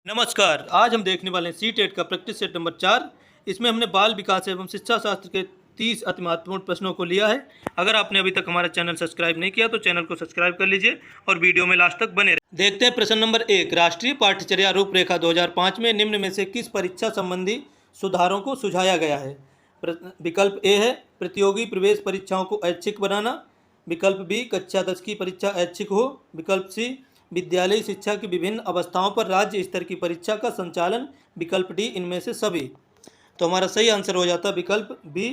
नमस्कार। आज हम देखने वाले हैं सी-टेट का प्रैक्टिस सेट नंबर 4। इसमें हमने बाल विकास एवं शिक्षा शास्त्र के 30 अति महत्वपूर्ण प्रश्नों को लिया है। अगर आपने अभी तक हमारा चैनल सब्सक्राइब नहीं किया तो चैनल को सब्सक्राइब कर लीजिए और वीडियो में लास्ट तक बने रहें। देखते हैं प्रश्न नंबर 1। राष्ट्रीय पाठ्यचर्या रूपरेखा 2005 में निम्न में से किस परीक्षा संबंधी सुधारों को सुझाया गया है? विकल्प ए है प्रतियोगी प्रवेश परीक्षाओं को ऐच्छिक बनाना। विकल्प बी कक्षा 10 की परीक्षा ऐच्छिक हो। विकल्प सी विद्यालयी शिक्षा की विभिन्न अवस्थाओं पर राज्य स्तर की परीक्षा का संचालन। विकल्प डी इनमें से सभी। तो हमारा सही आंसर हो जाता है विकल्प बी,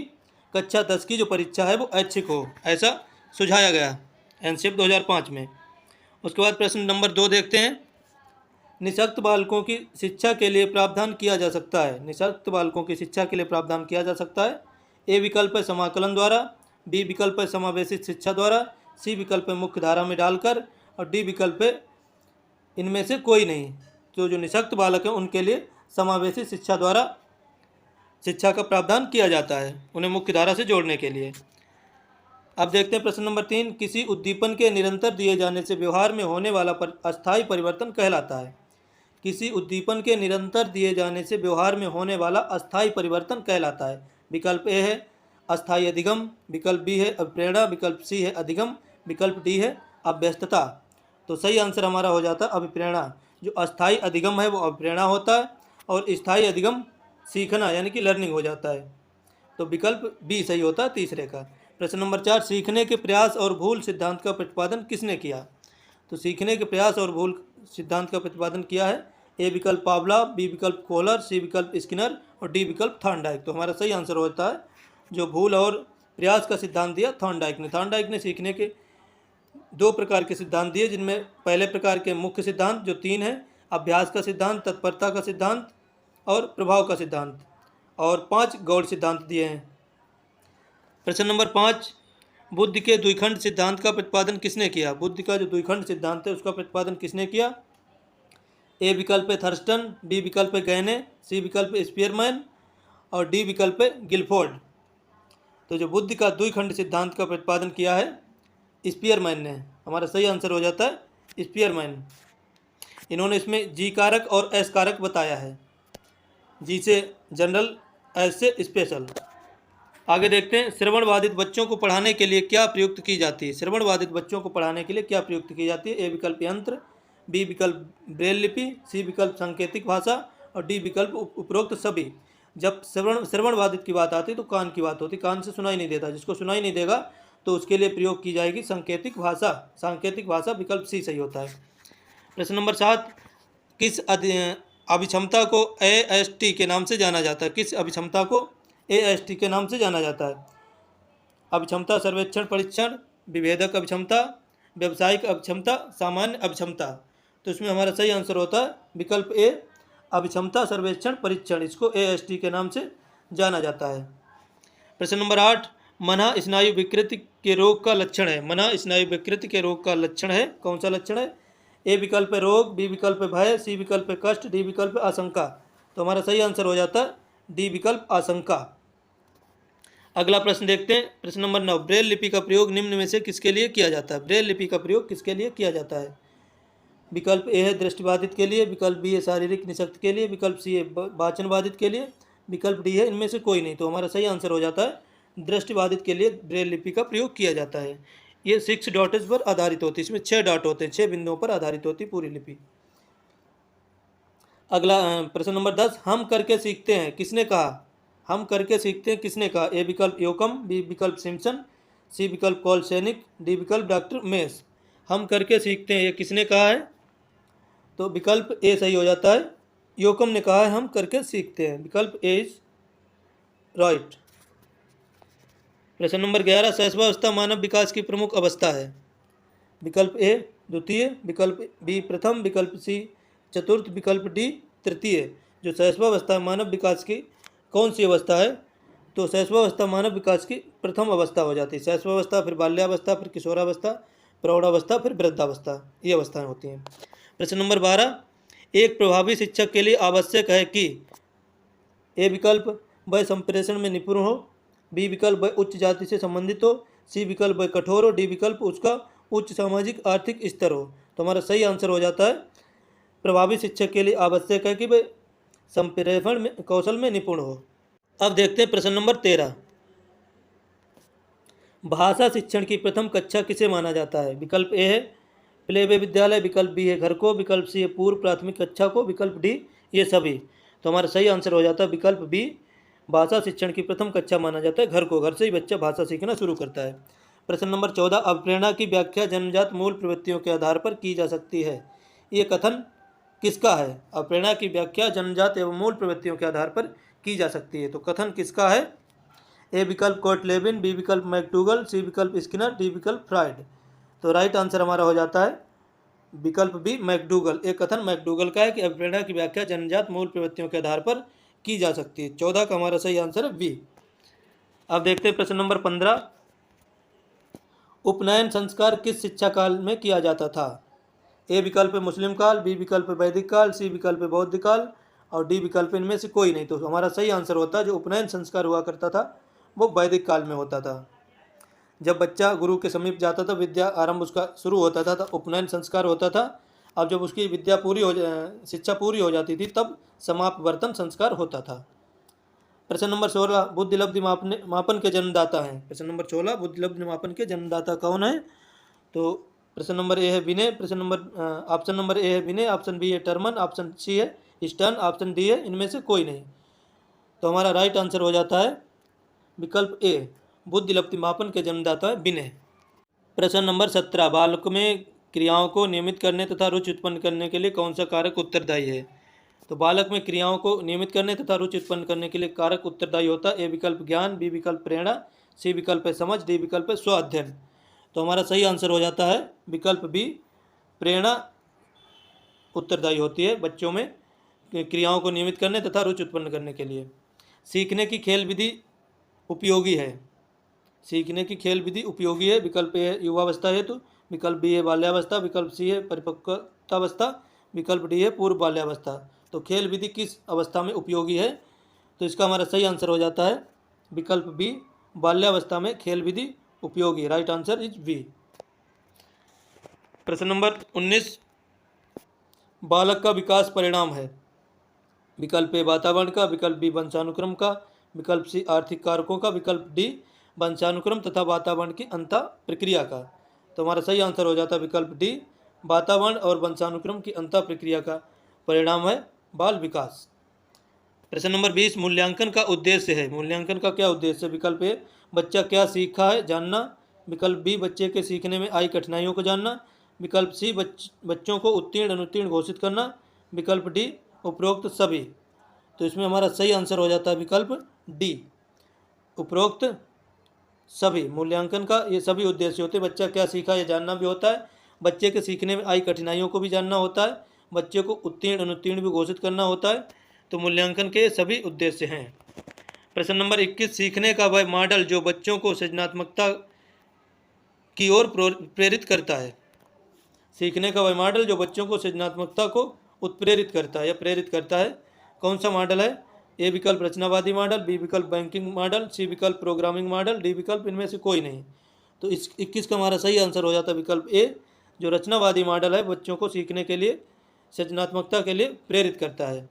कक्षा 10 की जो परीक्षा है वो ऐच्छिक हो, ऐसा सुझाया गया एनसीएफ 2005 में। उसके बाद प्रश्न नंबर 2 देखते हैं। निःशक्त बालकों की शिक्षा के लिए प्रावधान किया जा सकता है। निःशक्त बालकों की शिक्षा के लिए प्रावधान किया जा सकता है। ए विकल्प है समाकलन द्वारा। बी विकल्प है समावेशित शिक्षा द्वारा। सी विकल्प है मुख्य धारा में डालकर। और डी विकल्प है इनमें से कोई नहीं। तो जो निःशक्त बालक हैं उनके लिए समावेशित शिक्षा द्वारा शिक्षा का प्रावधान किया जाता है, उन्हें मुख्य धारा से जोड़ने के लिए। अब देखते हैं प्रश्न नंबर 3। किसी उद्दीपन के निरंतर दिए जाने से व्यवहार में होने वाला अस्थायी परिवर्तन कहलाता है। किसी उद्दीपन के निरंतर दिए जाने से व्यवहार में होने वाला अस्थायी परिवर्तन कहलाता है। विकल्प ए है अस्थायी अधिगम। विकल्प बी है अभिप्रेरणा। विकल्प सी है अधिगम। विकल्प डी है अभ्यस्तता। तो सही आंसर हमारा हो जाता है अभिप्रेरणा। जो अस्थायी अधिगम है वो अभिप्रेरणा होता है और स्थायी अधिगम सीखना यानी कि लर्निंग हो जाता है। तो विकल्प बी सही होता है तीसरे का। प्रश्न नंबर 4। सीखने के प्रयास और भूल सिद्धांत का प्रतिपादन किसने किया? तो सीखने के प्रयास और भूल सिद्धांत का प्रतिपादन किया है ए विकल्प पावलोव, बी विकल्प कोहलर, सी विकल्प स्किनर और डी विकल्प थॉर्नडाइक। तो हमारा सही आंसर होता है जो भूल और प्रयास का सिद्धांत दिया थॉर्नडाइक ने। थॉर्नडाइक ने सीखने के 2 प्रकार के सिद्धांत दिए, जिनमें पहले प्रकार के मुख्य सिद्धांत जो 3 हैं, अभ्यास का सिद्धांत, तत्परता का सिद्धांत और प्रभाव का सिद्धांत, और 5 गौड़ सिद्धांत दिए हैं। प्रश्न नंबर 5। बुद्ध के द्विखंड सिद्धांत का प्रतिपादन किसने किया? बुद्ध का जो द्विखंड सिद्धांत है उसका प्रतिपादन किसने किया? ए विकल्प है थर्स्टन, बी विकल्प है गैने, सी विकल्प है स्पीयरमैन और डी विकल्प है गिलफोर्ड। तो जो बुद्ध का द्विखंड सिद्धांत का प्रतिपादन किया है स्पीयरमैन ने। हमारा सही आंसर हो जाता है स्पीयरमैन। इन्होंने इसमें जी कारक और एस कारक बताया है। जी से जनरल, एस से स्पेशल। आगे देखते हैं। श्रवण बाधित बच्चों को पढ़ाने के लिए क्या प्रयुक्त की जाती है? श्रवण बाधित बच्चों को पढ़ाने के लिए क्या प्रयुक्त की जाती है? ए विकल्प यंत्र, बी विकल्प ब्रेल लिपि, सी विकल्प सांकेतिक भाषा और डी विकल्प उपरोक्त सभी। जब श्रवण बाधित की बात आती है तो कान की बात होती है। कान से सुनाई नहीं देता, जिसको सुनाई नहीं देगा तो उसके लिए प्रयोग की जाएगी सांकेतिक भाषा। सांकेतिक भाषा विकल्प सी सही होता है। प्रश्न नंबर 7। किस अभिक्षमता को AST के नाम से जाना जाता है? किस अभिक्षमता को AST के नाम से जाना जाता है? अभिक्षमता सर्वेक्षण परीक्षण, विभेदक अभिक्षमता, व्यावसायिक अभिक्षमता, सामान्य अभिक्षमता। तो इसमें हमारा सही आंसर होता है विकल्प ए अभिक्षमता सर्वेक्षण परीक्षण। इसको AST के नाम से जाना जाता है। प्रश्न नंबर 8। मना स्नायु विकृति के रोग का लक्षण है। मना स्नायु विकृति के रोग का लक्षण है, कौन सा लक्षण है? ए विकल्प है रोग, बी विकल्प है भय, सी विकल्प है कष्ट, डी विकल्प है आशंका। तो हमारा सही आंसर हो जाता है डी विकल्प आशंका। अगला प्रश्न देखते हैं। प्रश्न नंबर 9। ब्रेल लिपि का प्रयोग निम्न में से किसके लिए किया जाता है? ब्रेल लिपि का प्रयोग किसके लिए किया जाता है? विकल्प ए है दृष्टिबाधित के लिए, विकल्प बी है शारीरिक निःशक्त के लिए, विकल्प सी है वाचन बाधित के लिए, विकल्प डी है इनमें से कोई नहीं। तो हमारा सही आंसर हो जाता है दृष्टिबाधित के लिए ब्रेल लिपि का प्रयोग किया जाता है। ये 6 डॉट्स पर आधारित होती है। इसमें 6 डॉट होते हैं, 6 बिंदुओं पर आधारित होती है पूरी लिपि। अगला प्रश्न नंबर 10। हम करके सीखते हैं किसने कहा? हम करके सीखते हैं किसने कहा? ए विकल्प योकम, बी विकल्प सिम्पसन, सी विकल्प कॉल सैनिक, डी विकल्प डॉक्टर मेस। हम करके सीखते हैं ये किसने कहा है? तो विकल्प ए सही हो जाता है, योकम ने कहा है हम करके सीखते हैं। विकल्प ए इज राइट। प्रश्न नंबर 11। शैशवावस्था मानव विकास की प्रमुख अवस्था है। विकल्प ए द्वितीय, विकल्प बी प्रथम, विकल्प सी चतुर्थ, विकल्प डी तृतीय। जो शैशवावस्था मानव विकास की कौन सी अवस्था है? तो शैशवावस्था मानव विकास की प्रथम अवस्था हो जाती है। शैशवावस्था, फिर बाल्यावस्था, फिर किशोरावस्था, प्रौढ़ावस्था, फिर वृद्धावस्था, ये अवस्थाएं होती हैं। प्रश्न नंबर 12। एक प्रभावी शिक्षक के लिए आवश्यक है कि ए विकल्प वह संप्रेषण में निपुण हो, बी विकल्प वह उच्च जाति से संबंधित हो, सी विकल्प वह कठोर हो, डी विकल्प उसका उच्च सामाजिक आर्थिक स्तर हो। तो हमारा सही आंसर हो जाता है प्रभावी शिक्षक के लिए आवश्यक है कि वे संप्रेषण में कौशल में निपुण हो। अब देखते हैं प्रश्न नंबर 13। भाषा शिक्षण की प्रथम कक्षा किसे माना जाता है? विकल्प ए है प्ले वे विद्यालय, विकल्प बी है घर को, विकल्प सी है पूर्व प्राथमिक कक्षा को, विकल्प डी ये सभी। तो हमारा सही आंसर हो जाता है विकल्प बी, भाषा शिक्षण की प्रथम कक्षा माना जाता है घर को। घर से ही बच्चा भाषा सीखना शुरू करता है। प्रश्न नंबर 14। अवप्रेरणा की व्याख्या जन्मजात मूल प्रवृत्तियों के आधार पर की जा सकती है। ये कथन किसका है? अवप्रेरणा की व्याख्या जन्मजात एवं मूल प्रवृत्तियों के आधार पर की जा सकती है। तो कथन किसका है? ए विकल्प कोटलेबिन, बी विकल्प मैकडूगल, सी विकल्प स्किनर, डी विकल्प फ्राइड। तो राइट आंसर हमारा हो जाता है विकल्प बी मैकडूगल। एक कथन मैकडूगल का है कि अवप्रेरणा की व्याख्या जन्मजात मूल प्रवृत्तियों के आधार पर की जा सकती है। 14 का हमारा सही आंसर है बी। अब देखते हैं प्रश्न नंबर 15। उपनयन संस्कार किस शिक्षा काल में किया जाता था? ए विकल्प मुस्लिम काल, बी विकल्प वैदिक काल, सी विकल्प बौद्ध काल और डी विकल्प इनमें से कोई नहीं। तो हमारा सही आंसर होता है जो उपनयन संस्कार हुआ करता था वो वैदिक काल में होता था। जब बच्चा गुरु के समीप जाता था, विद्या आरंभ उसका शुरू होता था, तब उपनयन संस्कार होता था। अब जब उसकी विद्या शिक्षा पूरी हो जाती थी तब समापवर्तन संस्कार होता था। प्रश्न नंबर 16। बुद्धि लब्धि मापन के जन्मदाता हैं। प्रश्न नंबर 16 बुद्धि लब्धि मापन के जन्मदाता कौन है? तो प्रश्न नंबर ए है विनय, ऑप्शन नंबर ए है विनय, ऑप्शन बी है टर्मन, ऑप्शन सी है स्टर्न, ऑप्शन डी है इनमें से कोई नहीं। तो हमारा राइट आंसर हो जाता है विकल्प ए, बुद्धि लब्धि मापन के जन्मदाता है विनय। प्रश्न नंबर 17। बालक में क्रियाओं को नियमित करने तथा रुचि उत्पन्न करने के लिए कौन सा कारक उत्तरदायी है? तो बालक में क्रियाओं को नियमित करने तथा रुचि उत्पन्न करने के लिए कारक उत्तरदायी होता है। ए विकल्प ज्ञान, बी विकल्प प्रेरणा, सी विकल्प है समझ, डी विकल्प है स्व अध्ययन। तो हमारा सही आंसर हो जाता है विकल्प बी, प्रेरणा उत्तरदायी होती है बच्चों में क्रियाओं को नियमित करने तथा रुचि उत्पन्न करने के लिए। सीखने की खेल विधि उपयोगी है। सीखने की खेल विधि उपयोगी है। विकल्प ए है युवावस्था हेतु, विकल्प बी है बाल्यावस्था, विकल्प सी है परिपक्वतावस्था, विकल्प डी है पूर्व बाल्यावस्था। तो खेल विधि किस अवस्था में उपयोगी है? तो इसका हमारा सही आंसर हो जाता है विकल्प बी, बाल्यावस्था में खेल विधि उपयोगी। Right answer is B. प्रश्न नंबर 19। बालक का विकास परिणाम है। विकल्प ए वातावरण का, विकल्प बी वंशानुक्रम का, विकल्प सी आर्थिक कारकों का, विकल्प डी वंशानुक्रम तथा वातावरण की अंतः प्रक्रिया का। तो हमारा सही आंसर हो जाता है विकल्प डी, वातावरण और वंशानुक्रम की अंतः प्रक्रिया का परिणाम है बाल विकास। प्रश्न नंबर 20। मूल्यांकन का उद्देश्य है। मूल्यांकन का क्या उद्देश्य है? विकल्प ए बच्चा क्या सीखा है जानना, विकल्प बी बच्चे के सीखने में आई कठिनाइयों को जानना, विकल्प सी बच्चों को उत्तीर्ण अनुत्तीर्ण घोषित करना, विकल्प डी उपरोक्त सभी। तो इसमें हमारा सही आंसर हो जाता है विकल्प डी, उपरोक्त सभी। मूल्यांकन का ये सभी उद्देश्य होते हैं। बच्चा क्या सीखा ये जानना भी होता है, बच्चे के सीखने में आई कठिनाइयों को भी जानना होता है, बच्चे को उत्तीर्ण अनुत्तीर्ण भी घोषित करना होता है। तो मूल्यांकन के सभी उद्देश्य हैं। प्रश्न नंबर 21। सीखने का वह मॉडल जो बच्चों को सृजनात्मकता की ओर प्रेरित करता है। सीखने का वह मॉडल जो बच्चों को सृजनात्मकता को उत्प्रेरित करता है या प्रेरित करता है, कौन सा मॉडल है? ए विकल्प रचनावादी मॉडल, बी विकल्प बैंकिंग मॉडल, सी विकल्प प्रोग्रामिंग मॉडल, डी विकल्प इनमें से कोई नहीं। तो इस 21 का हमारा सही आंसर हो जाता है विकल्प ए, जो रचनावादी मॉडल है बच्चों को सीखने के लिए सृजनात्मकता के लिए प्रेरित करता है।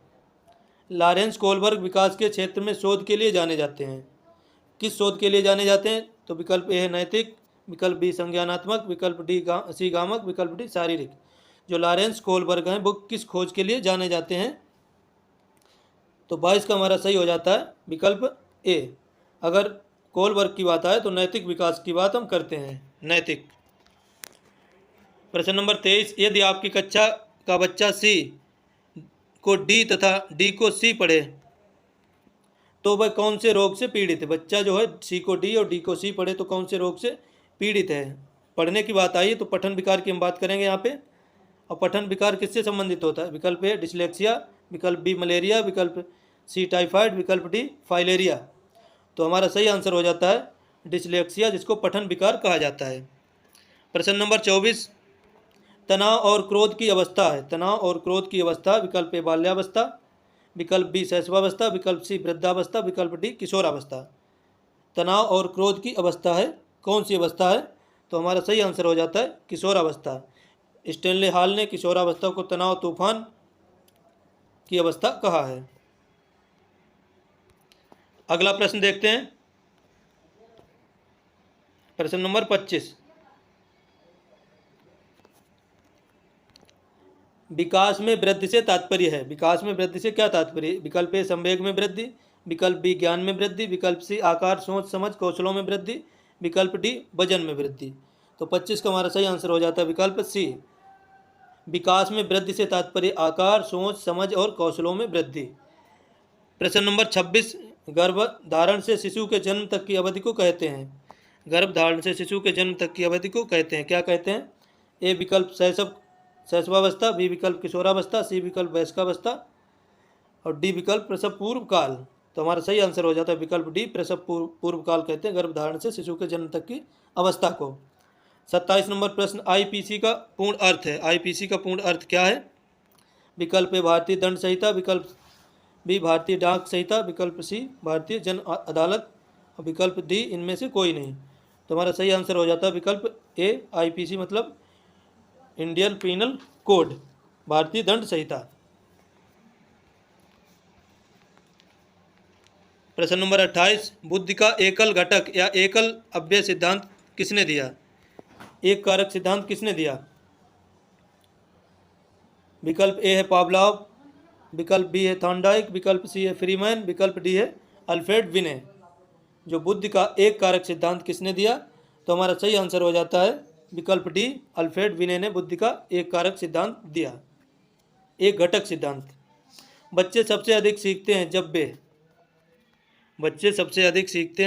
लॉरेंस कोलबर्ग विकास के क्षेत्र में शोध के लिए जाने जाते हैं। किस शोध के लिए जाने जाते हैं? तो विकल्प ए है नैतिक, विकल्प बी संज्ञानात्मक, विकल्प डी सी गामक, विकल्प डी शारीरिक। जो लॉरेंस कोलबर्ग हैं वो किस खोज के लिए जाने जाते हैं? तो 22 का हमारा सही हो जाता है विकल्प ए। अगर कोलबर्ग की बात आए तो नैतिक विकास की बात हम करते हैं, नैतिक। प्रश्न नंबर 23। यदि आपकी कक्षा का बच्चा सी को डी तथा डी को सी पढ़े तो वह कौन से रोग से पीड़ित है? बच्चा जो है सी को डी और डी को सी पढ़े तो कौन से रोग से पीड़ित है? पढ़ने की बात आई तो पठन विकार की हम बात करेंगे यहाँ पे। और पठन विकार किससे संबंधित होता है? विकल्प ए डिसलेक्सिया, विकल्प बी मलेरिया, विकल्प सी टाइफाइड, विकल्प डी फाइलेरिया। तो हमारा सही आंसर हो जाता है डिसलेक्सिया, जिसको पठन विकार कहा जाता है। प्रश्न नंबर 24। तनाव और क्रोध की अवस्था है। तनाव और क्रोध की अवस्था, विकल्प ए बाल्यावस्था, विकल्प बी शैशवावस्था, विकल्प सी वृद्धावस्था, विकल्प डी किशोरावस्था। तनाव और क्रोध की अवस्था है, कौन सी अवस्था है? तो हमारा सही आंसर हो जाता है किशोरावस्था। स्टेनले हॉल ने किशोरावस्था को तनाव तूफान की अवस्था कहा है। अगला प्रश्न देखते हैं, प्रश्न नंबर 25। विकास में वृद्धि से तात्पर्य है। विकास में वृद्धि से क्या तात्पर्य है? विकल्प ए संवेग में वृद्धि, विकल्प बी ज्ञान में वृद्धि, विकल्प सी आकार सोच समझ कौशलों में वृद्धि, विकल्प डी वजन में वृद्धि। तो 25 का हमारा सही आंसर हो जाता है विकल्प सी। विकास में वृद्धि से तात्पर्य आकार सोच समझ और कौशलों में वृद्धि। प्रश्न नंबर 26। गर्भधारण से शिशु के जन्म तक की अवधि को कहते हैं। गर्भधारण से शिशु के जन्म तक की अवधि को कहते हैं, क्या कहते हैं? ए विकल्प शैशवावस्था, बी विकल्प किशोरावस्था, सी विकल्प वयस्कावस्था और डी विकल्प प्रसव पूर्व काल। तो हमारा सही आंसर हो जाता है विकल्प डी, प्रसव पूर्व काल कहते हैं गर्भधारण से शिशु के जन्म तक की अवस्था को। 27 नंबर प्रश्न, आईपीसी का पूर्ण अर्थ है। आईपीसी का पूर्ण अर्थ क्या है? विकल्प ए भारतीय दंड संहिता, विकल्प बी भारतीय डाक संहिता, विकल्प सी भारतीय जन अदालत और विकल्प डी इनमें से कोई नहीं। तो हमारा सही आंसर हो जाता है विकल्प ए, आईपीसी मतलब इंडियन पीनल कोड, भारतीय दंड संहिता। प्रश्न नंबर 28। बुद्धि का एकल घटक या एकल अव्यय सिद्धांत किसने दिया? एक कारक सिद्धांत किसने दिया? विकल्प ए है पावलोव, विकल्प बी है थॉर्नडाइक, विकल्प सी है फ्रीमैन, विकल्प डी है अल्फ्रेड विने। जो बुद्धि का एक कारक सिद्धांत किसने दिया? तो हमारा सही आंसर हो जाता है विकल्प डी, अल्फ्रेड विने ने बुद्धि का एक कारक सिद्धांत दिया, एक घटक सिद्धांत। बच्चे सबसे अधिक सीखते हैं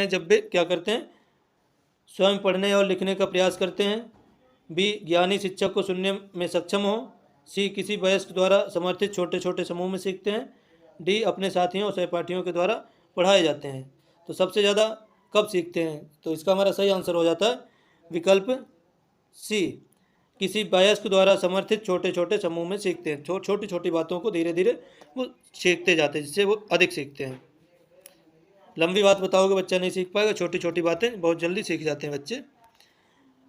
जब वे क्या करते हैं? स्वयं पढ़ने और लिखने का प्रयास करते हैं, बी ज्ञानी शिक्षक को सुनने में सक्षम हो, सी किसी वयस्क द्वारा समर्थित छोटे छोटे समूह में सीखते हैं, डी अपने साथियों और सहपाठियों के द्वारा पढ़ाए जाते हैं। तो सबसे ज़्यादा कब सीखते हैं? तो इसका हमारा सही आंसर हो जाता है विकल्प सी, किसी वयस्क द्वारा समर्थित छोटे छोटे समूह में सीखते हैं। छोटी छोटी बातों को धीरे धीरे वो सीखते जाते हैं, जिससे वो अधिक सीखते हैं। लंबी बात बताओगे बच्चा नहीं सीख पाएगा, छोटी छोटी बातें बहुत जल्दी सीख जाते हैं बच्चे।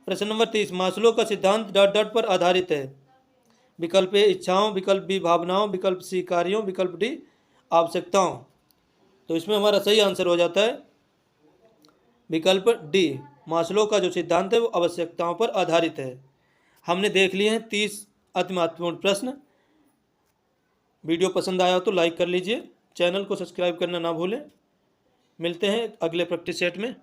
प्रश्न नंबर 30। मास्लो का सिद्धांत डॉट डॉट पर आधारित है। विकल्प ए इच्छाओं, विकल्प बी भावनाओं, विकल्प सी कार्यों, विकल्प डी आवश्यकताओं। तो इसमें हमारा सही आंसर हो जाता है विकल्प डी, मास्लो का जो सिद्धांत है वो आवश्यकताओं पर आधारित है। हमने देख लिए हैं 30 अति महत्वपूर्ण प्रश्न। वीडियो पसंद आया हो तो लाइक कर लीजिए, चैनल को सब्सक्राइब करना ना भूलें। मिलते हैं अगले प्रैक्टिस सेट में।